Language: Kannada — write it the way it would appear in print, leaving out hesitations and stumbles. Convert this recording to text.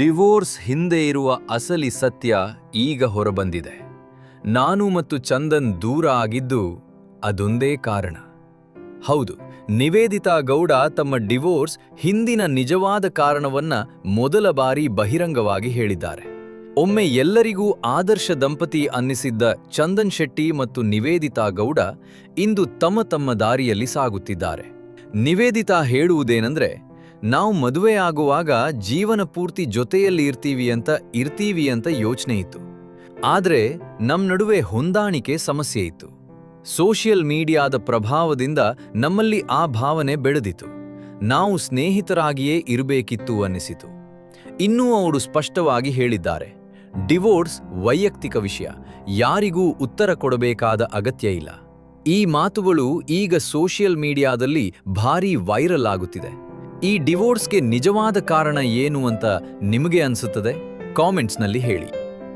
ಡಿವೋರ್ಸ್ ಹಿಂದೆ ಇರುವ ಅಸಲಿ ಸತ್ಯ ಈಗ ಹೊರಬಂದಿದೆ. ನಾನು ಮತ್ತು ಚಂದನ್ ದೂರ ಆಗಿದ್ದು ಅದೊಂದೇ ಕಾರಣ. ಹೌದು, ನಿವೇದಿತಾ ಗೌಡ ತಮ್ಮ ಡಿವೋರ್ಸ್ ಹಿಂದಿನ ನಿಜವಾದ ಕಾರಣವನ್ನ ಮೊದಲ ಬಾರಿ ಬಹಿರಂಗವಾಗಿ ಹೇಳಿದ್ದಾರೆ. ಒಮ್ಮೆ ಎಲ್ಲರಿಗೂ ಆದರ್ಶ ದಂಪತಿ ಅನ್ನಿಸಿದ್ದ ಚಂದನ್ ಶೆಟ್ಟಿ ಮತ್ತು ನಿವೇದಿತಾ ಗೌಡ ಇಂದು ತಮ್ಮ ತಮ್ಮ ದಾರಿಯಲ್ಲಿ ಸಾಗುತ್ತಿದ್ದಾರೆ. ನಿವೇದಿತಾ ಹೇಳುವುದೇನೆಂದ್ರೆ, ನಾವು ಮದುವೆ ಆಗುವಾಗ ಜೀವನ ಪೂರ್ತಿ ಜೊತೆಯಲ್ಲಿ ಇರ್ತೀವಿ ಅಂತ ಯೋಚನೆ ಇತ್ತು. ಆದ್ರೆ ನಮ್ ನಡುವೆ ಹೊಂದಾಣಿಕೆ ಸಮಸ್ಯೆ ಇತ್ತು. ಸೋಷಿಯಲ್ ಮೀಡಿಯಾದ ಪ್ರಭಾವದಿಂದ ನಮ್ಮಲ್ಲಿ ಆ ಭಾವನೆ ಬೆಳೆದಿತು. ನಾವು ಸ್ನೇಹಿತರಾಗಿಯೇ ಇರಬೇಕಿತ್ತು ಅನ್ನಿಸಿತು. ಇನ್ನೂ ಅವರು ಸ್ಪಷ್ಟವಾಗಿ ಹೇಳಿದ್ದಾರೆ, ಡಿವೋರ್ಸ್ ವೈಯಕ್ತಿಕ ವಿಷಯ, ಯಾರಿಗೂ ಉತ್ತರ ಕೊಡಬೇಕಾದ ಅಗತ್ಯ ಇಲ್ಲ. ಈ ಮಾತುಗಳು ಈಗ ಸೋಷಿಯಲ್ ಮೀಡಿಯಾದಲ್ಲಿ ಭಾರೀ ವೈರಲ್ ಆಗುತ್ತಿದೆ. ಈ ಡಿವೋರ್ಸ್ಗೆ ನಿಜವಾದ ಕಾರಣ ಏನು ಅಂತ ನಿಮಗೆ ಅನ್ಸುತ್ತದೆ? ಕಾಮೆಂಟ್ಸ್ನಲ್ಲಿ ಹೇಳಿ.